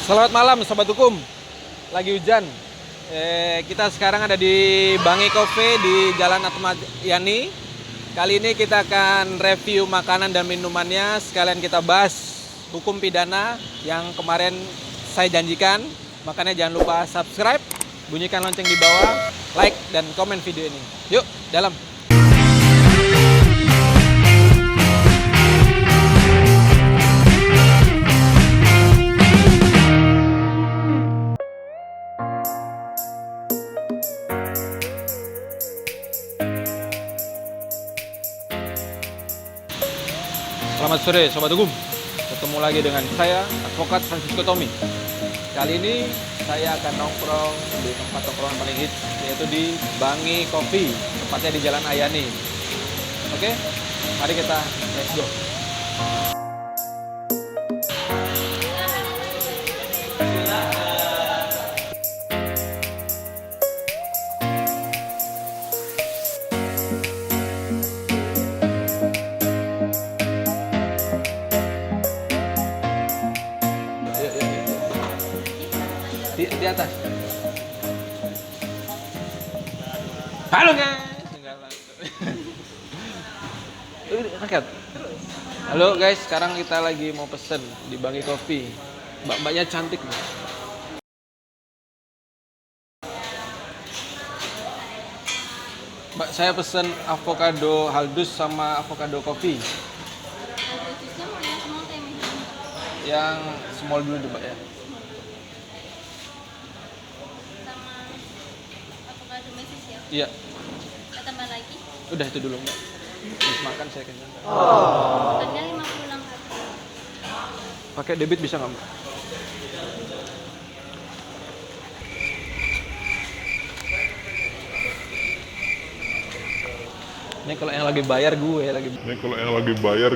Selamat malam Sobat Hukum. Lagi hujan. Kita sekarang ada di Bangi Coffee di Jalan Ahmad Yani. Kali ini kita akan review makanan dan minumannya. Sekalian kita bahas hukum pidana yang kemarin saya janjikan. Makanya jangan lupa subscribe, bunyikan lonceng di bawah, like dan komen video ini. Yuk, dalam. Selamat sore Sobat Hukum. Ketemu lagi dengan saya, Advokat Francisco Tommy. Kali ini saya akan nongkrong di tempat nongkrongan paling hits, yaitu di Bangi Coffee, tepatnya di Jalan Ayani. Oke, mari kita let's go. Di atas. Halo guys. Rakyat. Halo guys, sekarang kita lagi mau pesen di Bangi Coffee. Mbak-mbaknya cantik nih. Mbak, saya pesen avocado haldus sama avocado coffee. Jusnya mau yang small atau yang medium? Yang small dulu Mbak ya. Sama avocado mesis ya? Iya. Kita tambah lagi. Udah itu dulu Mbak. Habis makan saya kenyang. Makannya 50 langkah. Pakai debit bisa nggak Mbak? Ini kalau yang lagi bayar gue lagi bayar.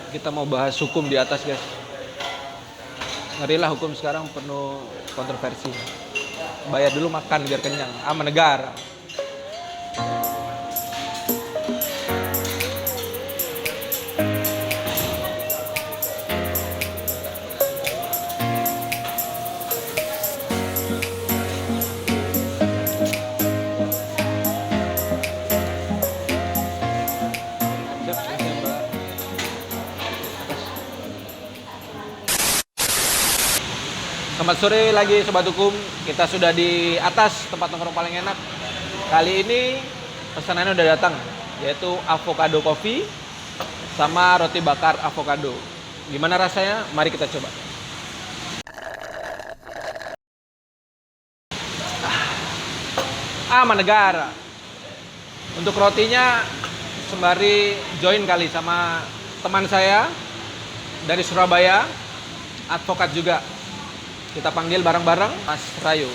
Kita mau bahas hukum di atas guys. Ngerilah hukum sekarang penuh kontroversi. Bayar dulu makan biar kenyang. Aman negara. Selamat sore lagi Sobat Hukum. Kita sudah di atas tempat nongkrong paling enak. Kali ini pesanannya udah datang, yaitu avocado coffee sama roti bakar avocado. Gimana rasanya? Mari kita coba. Aman negara. Untuk rotinya sembari join kali sama teman saya dari Surabaya, advokat juga. Kita panggil bareng-bareng Mas Rayu.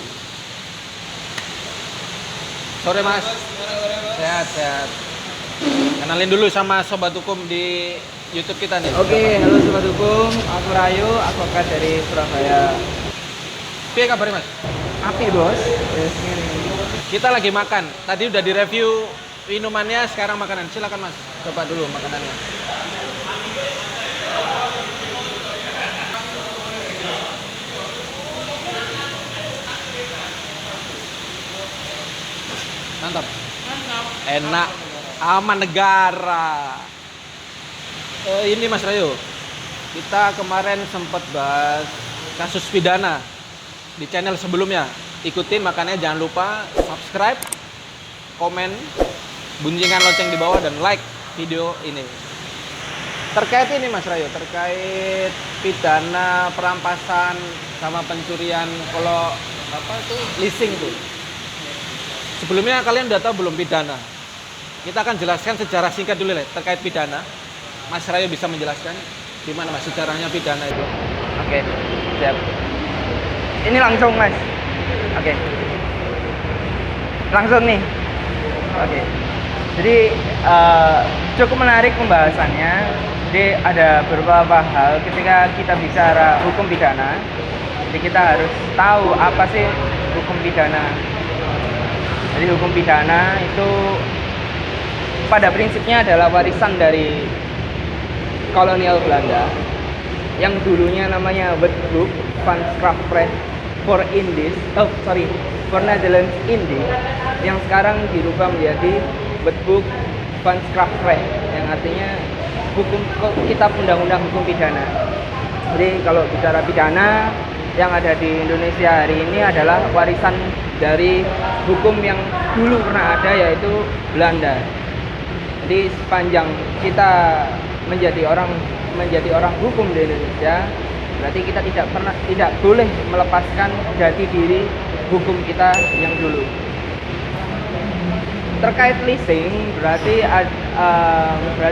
Sore Mas. Sehat. Kenalin dulu sama Sobat Hukum di YouTube kita nih. Oke, halo Sobat Hukum, aku Rayu, advokat dari Surabaya. Piye kabar Mas? Api bos. Yes, ini. Kita lagi makan. Tadi udah direview minumannya, sekarang makanan. Silakan Mas, coba dulu makanannya. Mantap. Enak. Aman negara. Ini Mas Rayu, kita kemarin sempat bahas kasus pidana di channel sebelumnya. Ikutin, makanya jangan lupa subscribe, komen, bunyikan lonceng di bawah, dan like video ini. Terkait ini Mas Rayu, terkait pidana perampasan sama pencurian, kalau apa itu leasing tuh. Sebelumnya kalian udah tahu belum pidana? Kita akan jelaskan secara singkat dulu terkait pidana. Mas Rayu bisa menjelaskan gimana Mas sejarahnya pidana itu? Oke, siap. Ini langsung Mas. Oke. Langsung nih. Oke. Jadi cukup menarik pembahasannya. Jadi ada beberapa hal ketika kita bicara hukum pidana. Jadi kita harus tahu apa sih hukum pidana. Jadi hukum pidana itu pada prinsipnya adalah warisan dari kolonial Belanda yang dulunya namanya Wetboek van Strafrecht for Indies, for Netherlands Indies, yang sekarang dirubah menjadi Wetboek van Strafrecht yang artinya kitab undang-undang hukum pidana. Jadi kalau bicara pidana yang ada di Indonesia hari ini adalah warisan dari hukum yang dulu pernah ada, yaitu Belanda. Jadi sepanjang kita menjadi orang hukum di Indonesia, berarti kita tidak boleh melepaskan jati diri hukum kita yang dulu. Terkait leasing, berarti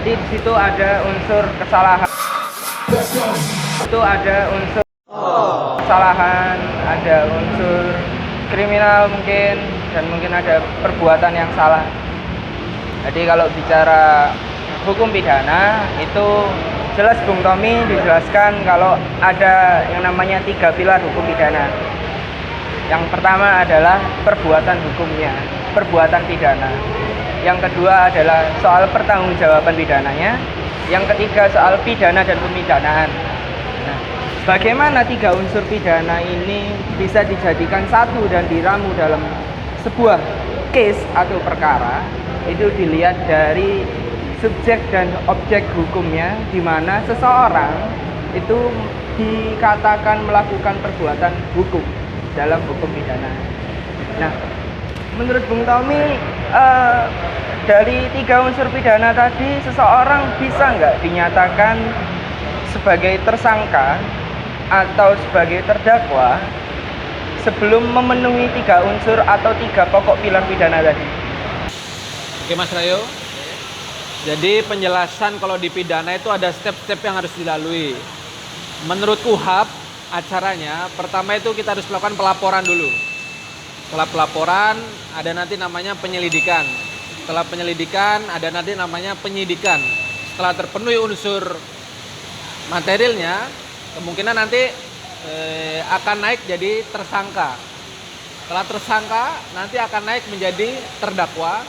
di situ ada unsur kesalahan. Itu ada unsur kesalahan, ada unsur kriminal mungkin, dan mungkin ada perbuatan yang salah. Jadi kalau bicara hukum pidana itu jelas Bung Tommy dijelaskan kalau ada yang namanya 3 pilar hukum pidana. Yang pertama adalah perbuatan hukumnya, perbuatan pidana. Yang kedua adalah soal pertanggungjawaban pidananya. Yang ketiga soal pidana dan pemidanaan. Nah, bagaimana 3 unsur pidana ini bisa dijadikan satu dan diramu dalam sebuah case atau perkara, itu dilihat dari subjek dan objek hukumnya, di mana seseorang itu dikatakan melakukan perbuatan hukum dalam hukum pidana. Nah, menurut Bung Tommy, dari 3 unsur pidana tadi, seseorang bisa nggak dinyatakan sebagai tersangka atau sebagai terdakwa sebelum memenuhi 3 unsur atau 3 pokok pilar pidana tadi? Oke Mas Rayo. Jadi penjelasan kalau di pidana itu ada step-step yang harus dilalui. Menurut KUHAP acaranya, pertama itu kita harus melakukan pelaporan dulu. Setelah pelaporan ada nanti namanya penyelidikan. Setelah penyelidikan ada nanti namanya penyidikan. Setelah terpenuhi unsur materialnya, kemungkinan nanti akan naik jadi tersangka. Setelah tersangka nanti akan naik menjadi terdakwa.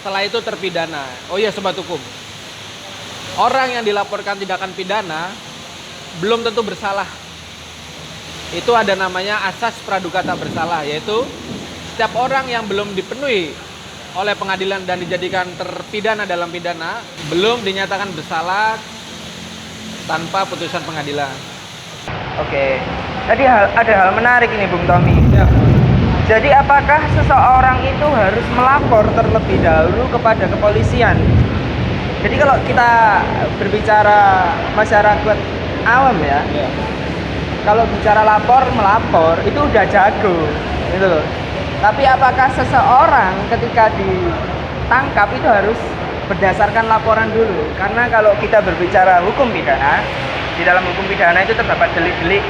Setelah itu terpidana. Oh iya sobat hukum, orang yang dilaporkan tindakan pidana belum tentu bersalah. Itu ada namanya asas praduga tak bersalah, yaitu setiap orang yang belum dipenuhi oleh pengadilan dan dijadikan terpidana dalam pidana belum dinyatakan bersalah tanpa putusan pengadilan. Oke, tadi ada hal menarik ini Bung Tommy. Ya. Jadi apakah seseorang itu harus melapor terlebih dahulu kepada kepolisian? Jadi kalau kita berbicara masyarakat awam ya, kalau bicara melapor itu udah jago, gitu loh. Tapi apakah seseorang ketika ditangkap itu harus berdasarkan laporan dulu? Karena kalau kita berbicara hukum pidana, di dalam hukum pidana itu terdapat delik-delik.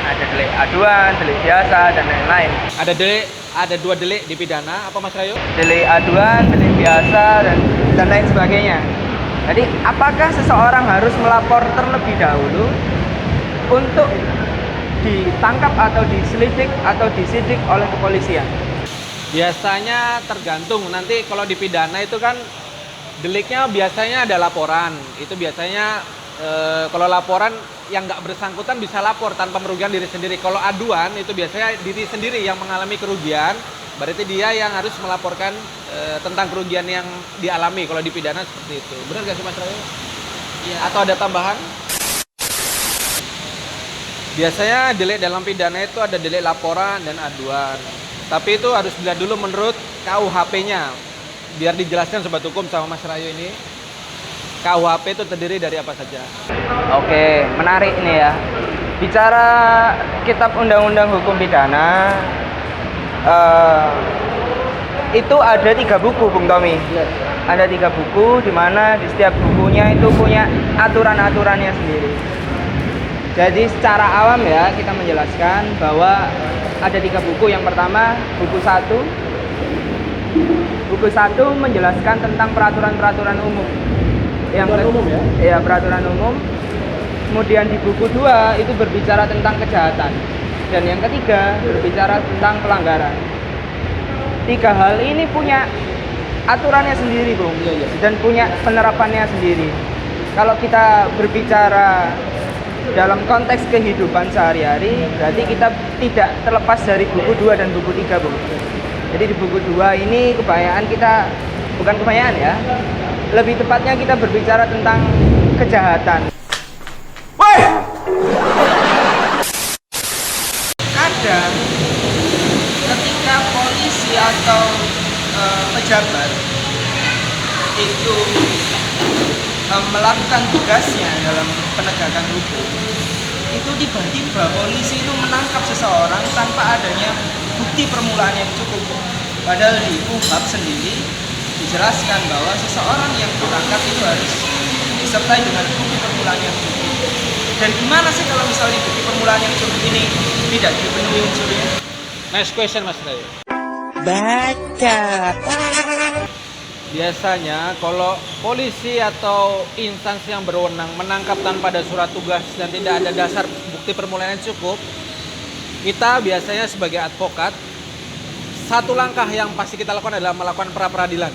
Ada delik aduan, delik biasa, dan lain-lain. Ada 2 delik di pidana, apa Mas Rayo? Delik aduan, delik biasa, dan lain sebagainya. Jadi apakah seseorang harus melapor terlebih dahulu untuk ditangkap atau diselidik atau disidik oleh kepolisian? Biasanya tergantung. Nanti kalau di pidana itu kan deliknya biasanya ada laporan. Itu biasanya kalau laporan yang nggak bersangkutan bisa lapor tanpa merugikan diri sendiri. Kalau aduan itu biasanya diri sendiri yang mengalami kerugian, berarti dia yang harus melaporkan tentang kerugian yang dialami. Kalau di pidana seperti itu. Benar nggak sih Mas Rayo? Iya. Atau ada tambahan? Biasanya delik dalam pidana itu ada delik laporan dan aduan. Tapi itu harus dilihat dulu menurut KUHP-nya. Biar dijelaskan sobat hukum sama Mas Rayo ini. KUHP itu terdiri dari apa saja? Oke, menarik ini ya. Bicara kitab undang-undang hukum pidana, itu ada 3 buku, Bung Tommy. Ada 3 buku, di mana di setiap bukunya itu punya aturan-aturannya sendiri. Jadi secara awam ya, kita menjelaskan bahwa ada 3 buku. Yang pertama, buku 1. Buku 1 menjelaskan tentang peraturan-peraturan umum. Peraturan umum ya? Iya, peraturan umum. Kemudian di buku 2 itu berbicara tentang kejahatan. Dan yang ketiga berbicara tentang pelanggaran. 3 hal ini punya aturannya sendiri, Bung. Iya, iya. Dan punya penerapannya sendiri. Kalau kita berbicara dalam konteks kehidupan sehari-hari, berarti kita tidak terlepas dari buku 2 dan buku 3, Bung. Jadi di buku 2 ini kebanyakan kita, bukan kebanyakan ya, lebih tepatnya kita berbicara tentang kejahatan. Woi! Kadang ketika polisi atau pejabat itu melakukan tugasnya dalam penegakan hukum, itu tiba-tiba polisi itu menangkap seseorang tanpa adanya bukti permulaan yang cukup. Padahal di KUHP sendiri dijelaskan bahwa seseorang yang ditangkap itu harus disertai dengan bukti permulaan yang cukup. Dan gimana sih kalau misalnya bukti permulaan yang cukup ini tidak dipenuhi unsurnya? Next question Mas Ray. Baca. Biasanya kalau polisi atau instansi yang berwenang menangkap tanpa ada surat tugas dan tidak ada dasar bukti permulaan yang cukup, kita biasanya sebagai advokat, satu langkah yang pasti kita lakukan adalah melakukan pra-peradilan.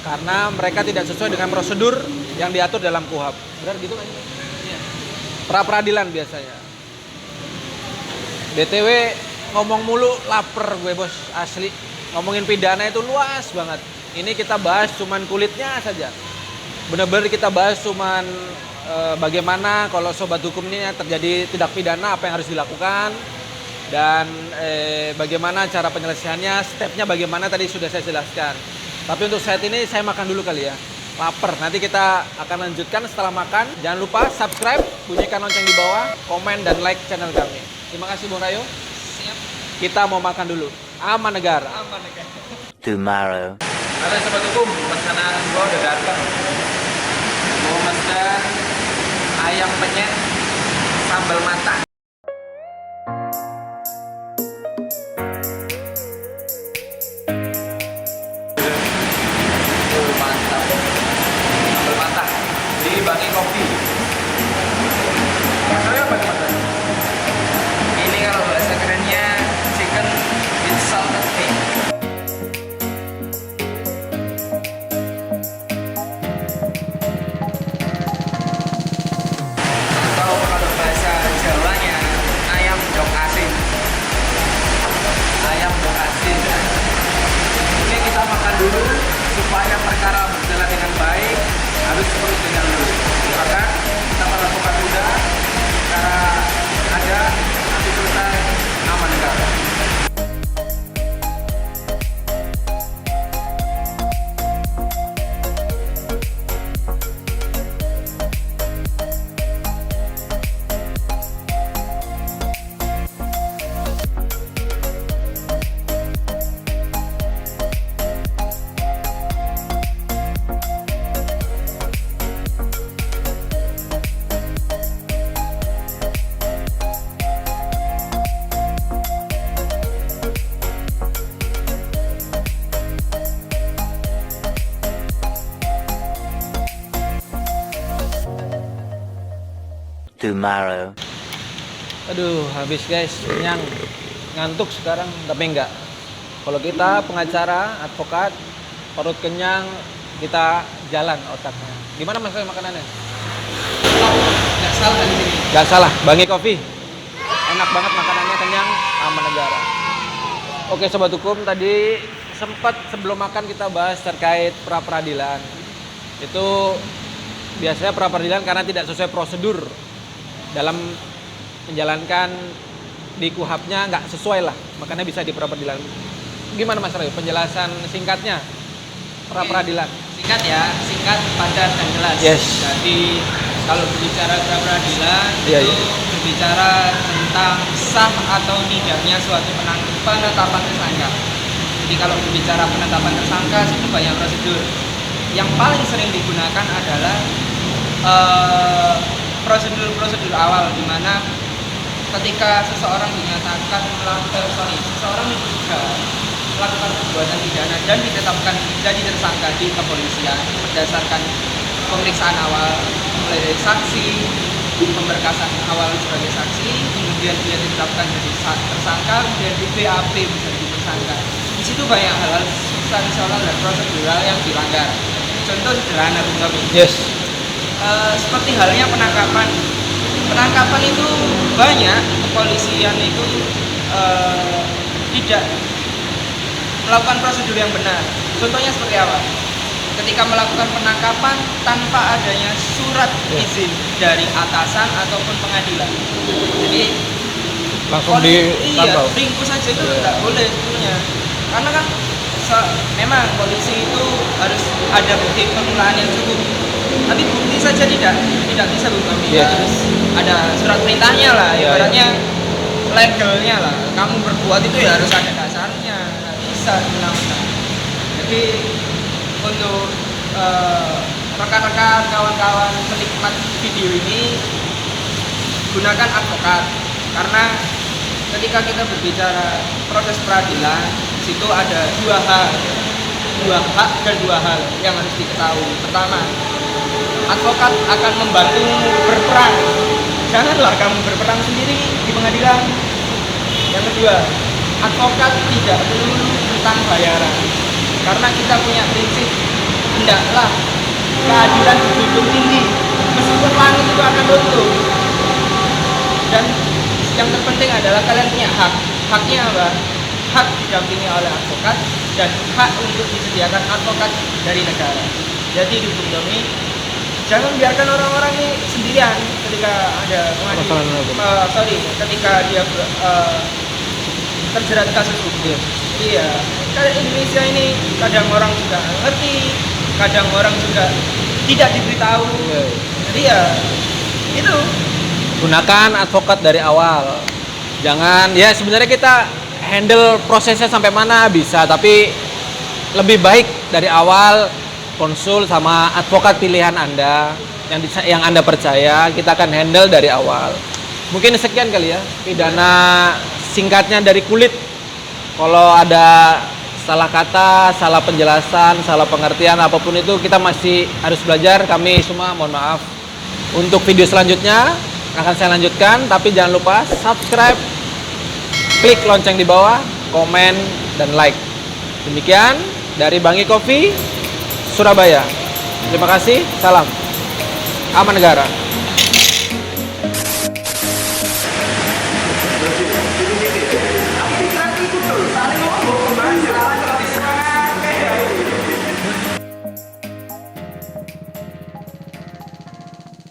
Karena mereka tidak sesuai dengan prosedur yang diatur dalam KUHP. Benar gitu kan? Iya. Pra-peradilan biasanya. BTW ngomong mulu lapar gue bos, asli. Ngomongin pidana itu luas banget. Ini kita bahas cuman kulitnya saja. Benar-benar kita bahas cuman bagaimana kalau sobat hukum ini terjadi tindak pidana, apa yang harus dilakukan. Dan bagaimana cara penyelesaiannya, stepnya bagaimana tadi sudah saya jelaskan. Tapi untuk saat ini saya makan dulu kali ya. Lapar. Nanti kita akan lanjutkan setelah makan. Jangan lupa subscribe, bunyikan lonceng di bawah, komen dan like channel kami. Terima kasih Bung Rayo. Siap. Kita mau makan dulu. Aman negara. Aman ya. Tomorrow. Halo sobat hukum, pesanan gua udah datang. Mau pesan ayam penyet sambal matang. Mantap. Sambal matang di Bangi Kopi. Masalahnya apa nih, Mas? Ini kalau bahasa kerennya chicken with salted egg. Atau kalau bahasa Jawanya ayam dok asin. Ayam dok asin. Oke, kita makan dulu supaya perkara berjalan dengan baik, harus terus dengan dulu. Maka kita melakukan mudah, cara ada, nanti selesai, aman negara. Tomorrow. Aduh, habis guys, kenyang, ngantuk sekarang, tapi enggak. Kalau kita pengacara, advokat, perut kenyang, kita jalan otaknya. Gimana mas makanannya? Nggak salah di sini. Gak salah, Bangi Kopi. Enak banget makanannya, kenyang, aman negara. Oke sobat hukum, tadi sempat sebelum makan kita bahas terkait pra-peradilan. Itu biasanya pra-peradilan karena tidak sesuai prosedur dalam menjalankan di KUHP-nya nggak sesuai lah, makanya bisa di pra-peradilan. Gimana Mas Ray, penjelasan singkatnya pra-peradilan? Singkat ya, singkat, padat dan jelas. Yes. Jadi kalau berbicara pra-peradilan Iya, itu iya. berbicara tentang sah atau tidaknya suatu penetapan tersangka. Jadi kalau berbicara penetapan tersangka itu banyak prosedur. Yang paling sering digunakan adalah prosedur awal, di mana ketika seseorang dinyatakan seseorang diduga melakukan perbuatan pidana dan ditetapkan jadi tersangka di kepolisian berdasarkan pemeriksaan awal mulai dari saksi, pemberkasan awal sebagai saksi, kemudian dia ditetapkan jadi tersangka, kemudian di BAP bisa jadi tersangka. Di situ banyak hal-hal substansial dan prosedural yang dilanggar. Contoh sederhana Bung Tommy. Yes. Seperti halnya penangkapan. Penangkapan itu banyak kepolisian itu tidak melakukan prosedur yang benar. Contohnya seperti apa? Ketika melakukan penangkapan tanpa adanya surat izin dari atasan ataupun pengadilan. Jadi Langsung ditambal. ringkus saja itu tidak boleh sebetulnya. Karena kan memang polisi itu harus ada bukti permulaan yang cukup. Tapi bukti saja tidak bisa Bung Tommy. Yes. Harus ada surat perintahnya lah, ibaratnya legalnya lah. Kamu berbuat itu ya harus ada dasarnya, nggak bisa semena-mena. Jadi untuk rekan-rekan, kawan-kawan penikmat video ini, gunakan advokat. Karena ketika kita berbicara proses peradilan, situ ada dua hak dan dua hal yang harus diketahui. Pertama, advokat akan membantumu berperang. Janganlah kamu berperang sendiri di pengadilan. Yang kedua, advokat tidak melulu tentang bayaran. Karena kita punya prinsip, hendaklah keadilan dijunjung tinggi, meskipun langit itu akan runtuh. Dan yang terpenting adalah kalian punya hak. Haknya apa? Hak didampingi oleh advokat dan hak untuk disediakan advokat dari negara. Jadi di Bung Tommy, jangan biarkan orang-orang ini sendirian ketika ada ketika dia terjerat kasus hukum. Iya, karena Indonesia ini kadang orang juga ngerti, kadang orang juga tidak diberitahu. Jadi ya itu. Gunakan advokat dari awal. Jangan, ya sebenarnya kita handle prosesnya sampai mana bisa, tapi lebih baik dari awal konsul sama advokat pilihan Anda yang Anda percaya. Kita akan handle dari awal. Mungkin sekian kali ya pidana singkatnya dari kulit. Kalau ada salah kata, salah penjelasan, salah pengertian apapun itu kita masih harus belajar. Kami semua mohon maaf. Untuk video selanjutnya akan saya lanjutkan, tapi jangan lupa subscribe, klik lonceng di bawah, komen, dan like. Demikian dari Bangi Coffee, Surabaya. Terima kasih, salam. Aman negara.